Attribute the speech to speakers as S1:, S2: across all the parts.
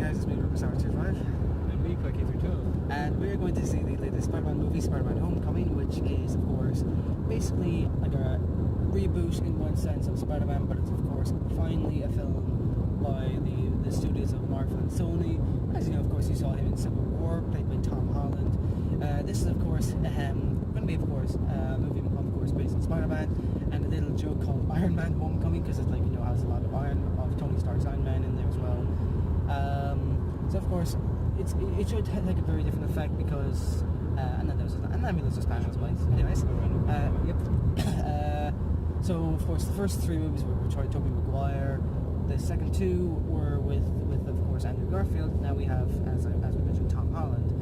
S1: guys, it's me, RubiksSolver25.
S2: And me, Pykey312.
S1: And we're going to see the latest Spider-Man movie, Spider-Man Homecoming, which is, of course, basically like a reboot in one sense of Spider-Man, but it's, of course, finally a film by the studios of Marvel and Sony. As you know, of course, you saw him in Civil War, played by Tom Holland. This is, of course, going to be, of course, a movie, of course, based on Spider-Man, and a little joke called Iron Man Homecoming, because it's like, you know, has a lot of Tony Stark's Iron Man in there as well. So, of course, it should have like a very different effect because, and then there's a Spanish place. Anyways, yep. So, of course, the first three movies were with Tobey Maguire. The second two were with of course, Andrew Garfield. Now we have, as we mentioned, Tom Holland.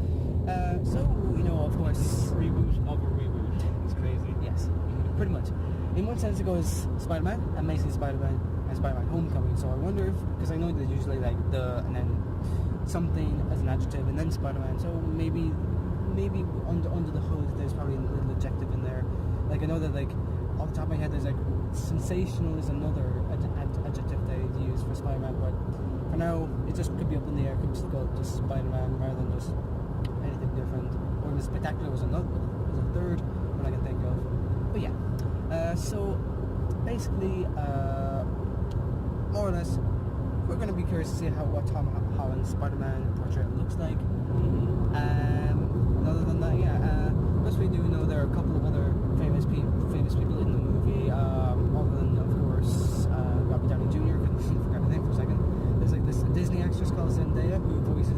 S1: So, you know, of course,
S2: Reboot of a reboot. It's crazy.
S1: Yes, pretty much. In one sense, it goes Spider-Man, Amazing Spider-Man, and Spider-Man Homecoming. So I wonder if, because I know there's usually like and then something as an adjective, and then Spider-Man. So maybe under the hood, there's probably a little adjective in there. Like I know that like off the top of my head, there's like sensational is another adjective they use for Spider-Man, but for now it just could be up in the air. It could just go just Spider-Man rather than just anything different. Or the spectacular was a third one I can think of. But yeah. So basically, more or less, we're going to be curious to see what Tom Holland's Spider-Man portrait looks like. And other than that, yeah, as we do know, there are a couple of other famous people in the movie. Other than, of course, Robert Downey Jr. Couldn't forget her name for a second. There's like this Disney actress called Zendaya who plays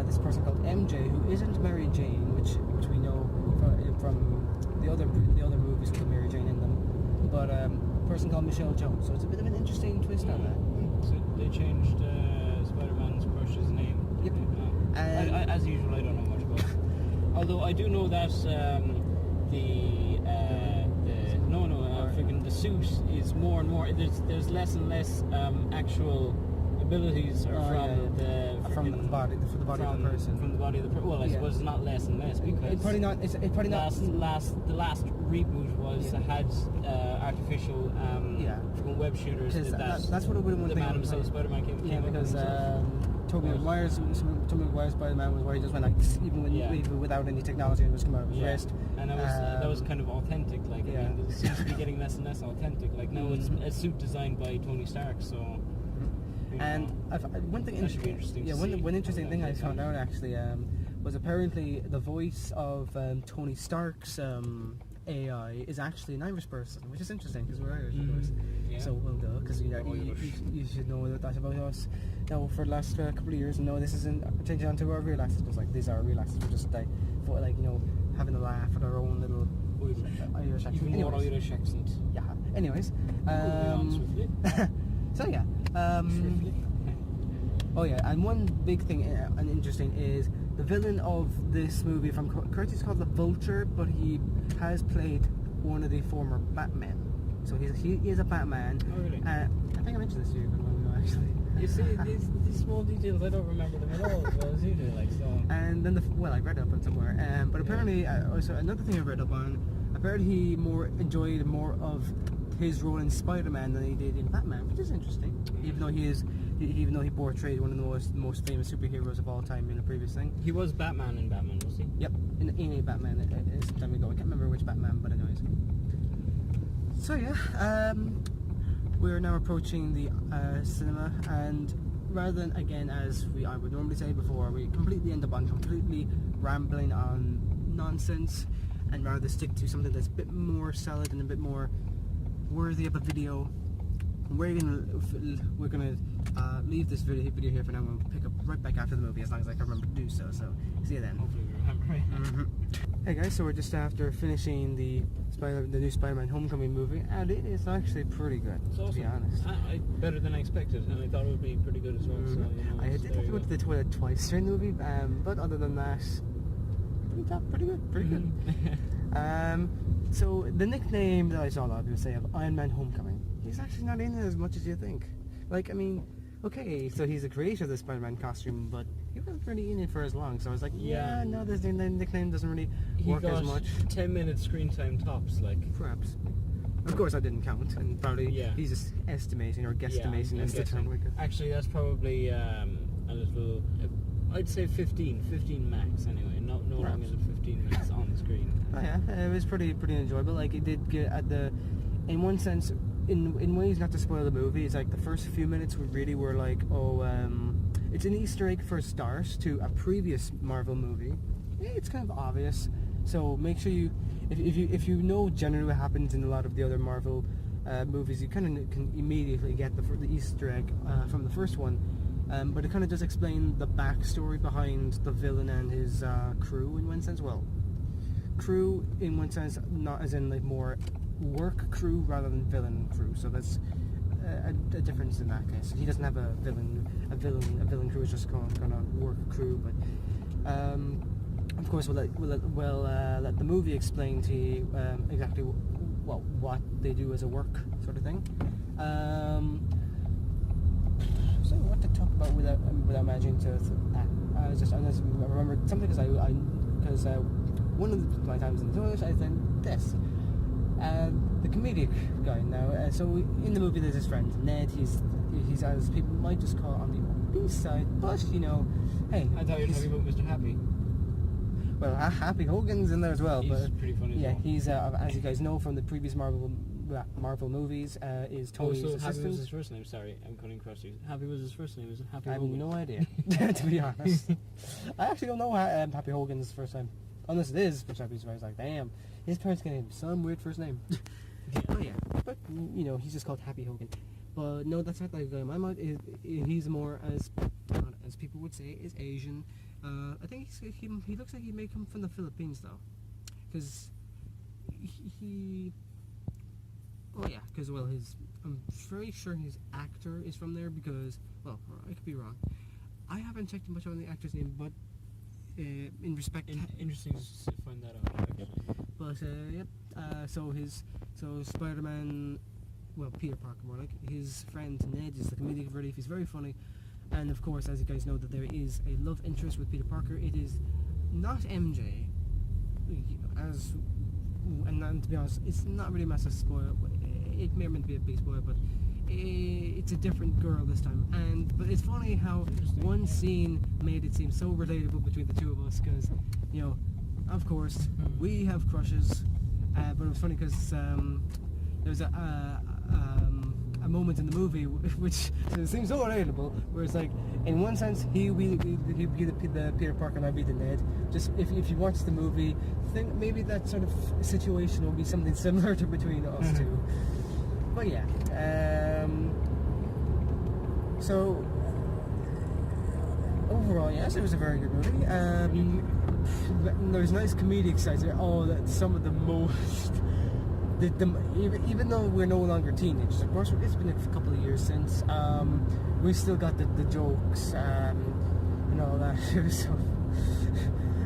S1: this person called MJ, who isn't Mary Jane, which we know from the other movies with Mary Jane in them, but a person called Michelle Jones. So it's a bit of an interesting twist on that.
S2: So they changed Spider-Man's crush's name.
S1: Yep.
S2: As usual, I don't know much about it. Although I do know that the suit is more and more. There's less and less actual abilities
S1: from the body of the person.
S2: From the body of the person. Well, I suppose it's not less and less because
S1: it's probably not. It's probably not.
S2: The last reboot had artificial web shooters.
S1: That's what it would have been.
S2: The Man himself, Spider-Man came
S1: because Tobey Maguire's Spider-Man was where he just went like even without any technology, and just come out of his wrist.
S2: And that was kind of authentic. Like I mean, it seems to be getting less and less authentic. Like now it's a suit designed by Tony Stark, so.
S1: And one interesting thing I found out actually was apparently the voice of Tony Stark's AI is actually an Irish person, which is interesting because we're Irish, of course. Yeah. So well done, because you should know that about us. Now for the last couple of years, no, this isn't changing onto our real accents. Because like these are our real accents. We're just like you know, having a laugh at our own little Irish accent.
S2: Even more Irish accent.
S1: Yeah. Anyways, so yeah. Oh yeah, and one big thing and interesting is the villain of this movie from Curtis is called the Vulture, but he has played one of the former Batmen. So he is a Batman.
S2: Oh really?
S1: I think I mentioned this to you, actually.
S2: You see, these small details, I don't remember them at all as well as you do, like so.
S1: And then I read up on somewhere. But apparently, also another thing I read up on, apparently he enjoyed more of his role in Spider-Man than he did in Batman, which is interesting. Even though he portrayed one of the most famous superheroes of all time in a previous thing.
S2: He was Batman in Batman, was he?
S1: Yep, in a Batman some time ago. I can't remember which Batman, but anyways. So yeah, we're now approaching the cinema, and rather than, again, as I would normally say before, we completely end up on completely rambling on nonsense, and rather stick to something that's a bit more solid and a bit more worthy of a video. We're gonna leave this video here for now. We'll pick up right back after the movie as long as I can remember to do so. So see you then.
S2: Hopefully we remember, right?
S1: Hey guys, so we're just after finishing the new Spider-Man Homecoming movie, and it is actually pretty good, to be honest.
S2: Better than I expected, and I thought it would be pretty good as well. So, you know,
S1: I did have to go to the toilet twice during the movie, but other than that, pretty good. So the nickname that I saw a lot of people say of Iron Man Homecoming, he's actually not in it as much as you think. Like, I mean, okay, so he's the creator of the Spider-Man costume, but he wasn't really in it for as long, so I was like, no, this nickname doesn't really work as much.
S2: 10 minutes screen time tops, like.
S1: Perhaps. Of course, I didn't count, and probably he's just estimating or guesstimating as the term.
S2: Actually, that's probably a little. I'd say 15 max anyway. No longer than 15 minutes on the screen.
S1: Oh yeah, it was pretty enjoyable. Like it did get at the, in one sense, in ways not to spoil the movie. It's like the first few minutes really were like, it's an Easter egg for a start to a previous Marvel movie. It's kind of obvious, so make sure you, if you know generally what happens in a lot of the other Marvel movies, you kind of can immediately get the Easter egg from the first one. But it kind of does explain the backstory behind the villain and his crew in one sense. Well, crew in one sense, not as in like more work crew rather than villain crew. So that's a difference in that case. He doesn't have a villain. A villain crew is just kind of work crew. But of course, we'll let the movie explain to you exactly what they do as a work sort of thing. So what to talk about without managing to I remembered something because one of my times in the toilet I think this the comedic guy now. So in the movie there's his friend Ned. He's as people might just call on the B side, but you know, hey.
S2: I thought you were talking about Mr. Happy.
S1: Well, Happy Hogan's in there as well.
S2: He's
S1: but
S2: pretty funny.
S1: Yeah, he's as you guys know from the previous Marvel movies, is Tony's assistant.
S2: Happy was his first name. Sorry, I'm cutting across you. Happy was his first name. Is it Happy
S1: I have
S2: Hogan?
S1: no idea, to be honest. I actually don't know Happy Hogan's first name, unless it is, which I'd be surprised. Like, damn, his parents gave him some weird first name. Oh yeah, but you know, he's just called Happy Hogan. But no, that's not that guy. In my mind, he's more as people would say, is Asian. I think he looks like he may come from the Philippines though, because he. Oh yeah, because well, I'm very sure his actor is from there because, well, I could be wrong. I haven't checked much on the actor's name, but in respect,
S2: interesting to find that out. Actually.
S1: But yep. So Spider-Man, well, Peter Parker more like, his friend Ned is the comedic relief. He's very funny, and of course, as you guys know, that there is a love interest with Peter Parker. It is not MJ, and to be honest, it's not really a massive spoil. It may or may not be a big spoil, but it's a different girl this time. But it's funny how one scene made it seem so relatable between the two of us, because, you know, of course, we have crushes, but it was funny because there's a moment in the movie which seems so relatable, where it's like, in one sense, he'd be the Peter Parker and I'd be the Ned. Just if you watch the movie, think maybe that sort of situation will be something similar to between us two. But yeah, so overall, yes, it was a very good movie. There's nice comedic sides there. Some of the most. Even though we're no longer teenagers, of course, it's been a couple of years since. We still got the jokes and all that. So,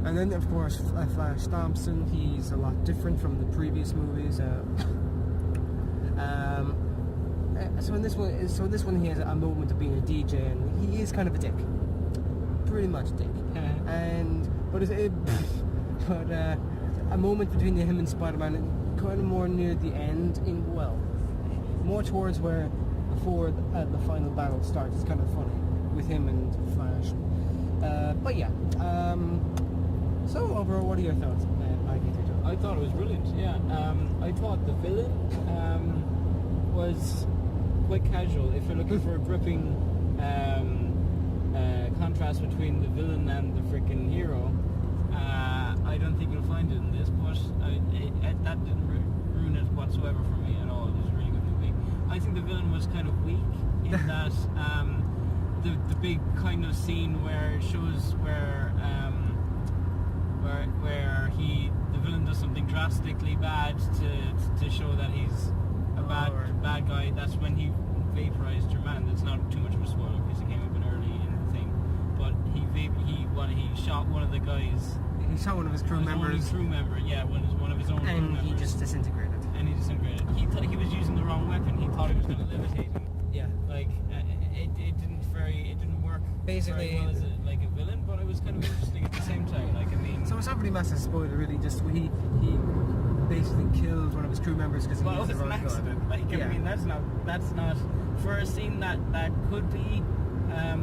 S1: and then of course, Flash Thompson. He's a lot different from the previous movies. So in this one, he has a moment of being a DJ, and he is kind of a dick, pretty much a dick. But a moment between him and Spider-Man. Kind of more near the end, more towards before the final battle starts. It's kind of funny with him and Flash. But yeah. So overall, what are your thoughts, Pykey312?
S2: I thought it was brilliant. Yeah. I thought the villain was quite casual. If you're looking for a gripping contrast between the villain and the freaking hero, I don't think you'll find it in this, but that didn't ruin it whatsoever for me at all. It was a really good movie. I think the villain was kind of weak in that the big kind of scene where it shows where the villain does something drastically bad to show that he's a bad guy. That's when he vaporized your man. That's not too much of a spoiler because it came a bit early in the thing. But he shot one of the guys.
S1: He shot one of his crew members.
S2: Yeah, one of his own crew members.
S1: And he just disintegrated.
S2: He thought he was using the wrong weapon. He thought he was going to levitate him.
S1: Yeah.
S2: Like it didn't work.
S1: Basically,
S2: very well as a villain, but it was kind of interesting at the same time. Like, I mean.
S1: So it's not really massive spoiler, really. Just basically killed one of his crew members because he
S2: Well,
S1: used
S2: it
S1: the
S2: was an
S1: wrong gun.
S2: accident. Like,
S1: Yeah.
S2: I mean, that's not for a scene that could be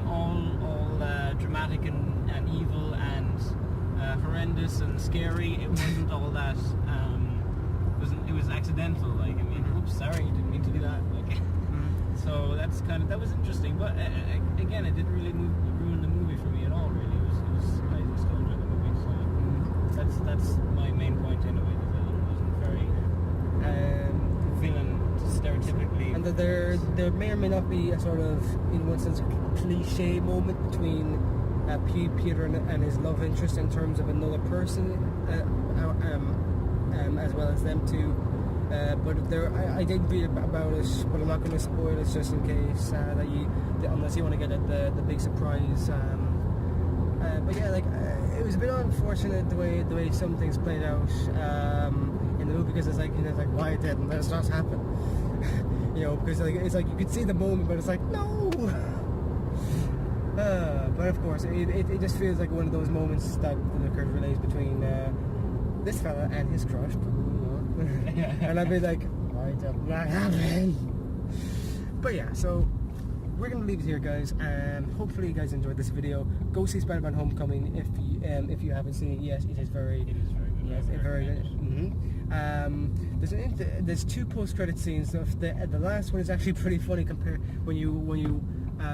S2: all dramatic and evil and horrendous and scary. It wasn't all that. It was accidental. Like, I mean, oops, sorry, didn't mean to do that. Like, so that was interesting. But again, it didn't really ruin the movie for me at all. Really, I still enjoyed the movie. So that's my main point anyway. The villain wasn't very villain stereotypically.
S1: And that there may or may not be a sort of, in one sense, cliche moment between Peter and his love interest in terms of another person, as well as them two. But I did read about it, but I'm not going to spoil it just in case unless you want to get at the big surprise. But yeah, like it was a bit unfortunate the way some things played out in the movie, because it's like, you know, it's like, why didn't this just happen? You know, because like it's like you could see the moment, but it's like, no. But of course, it just feels like one of those moments that occurs relays between this fella and his crush. And I'd be like, why did that happen? But yeah, so we're gonna leave it here, guys, and hopefully you guys enjoyed this video. Go see Spider-Man Homecoming if you haven't seen it yet. It is very good. Yes, it's very good. There's two post-credit scenes. The last one is actually pretty funny compared when you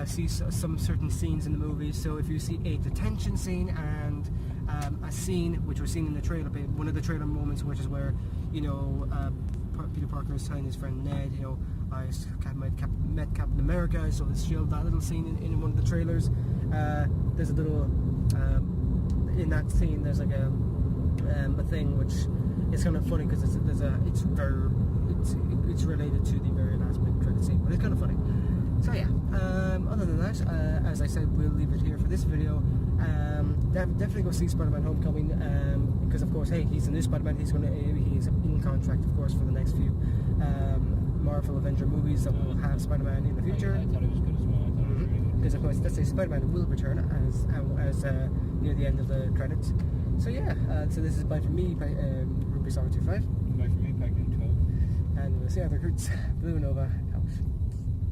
S1: see some certain scenes in the movie. So if you see a detention scene and a scene which was seen in the trailer, one of the trailer moments, which is where, you know, Peter Parker is telling his friend Ned, you know, I met Captain America, I saw his shield. That little scene in one of the trailers. There's a little in that scene. There's like a thing which is kind of funny because it's related to the very last mid-credit scene, but it's kind of funny. So yeah, other than that, as I said, we'll leave it here for this video. Definitely go see Spider-Man Homecoming, because of course, hey, he's a new Spider-Man. He's in contract, of course, for the next few Marvel Avenger movies that will have Spider-Man in the future.
S2: I thought it was good as well. I thought it was really good.
S1: Because of course, let's say Spider-Man will return as near the end of the credits. So yeah, so this is bye from me, RubiksSolver25.
S2: Bye from me, Pykey312.
S1: And we'll see you other recruits. Blue Nova.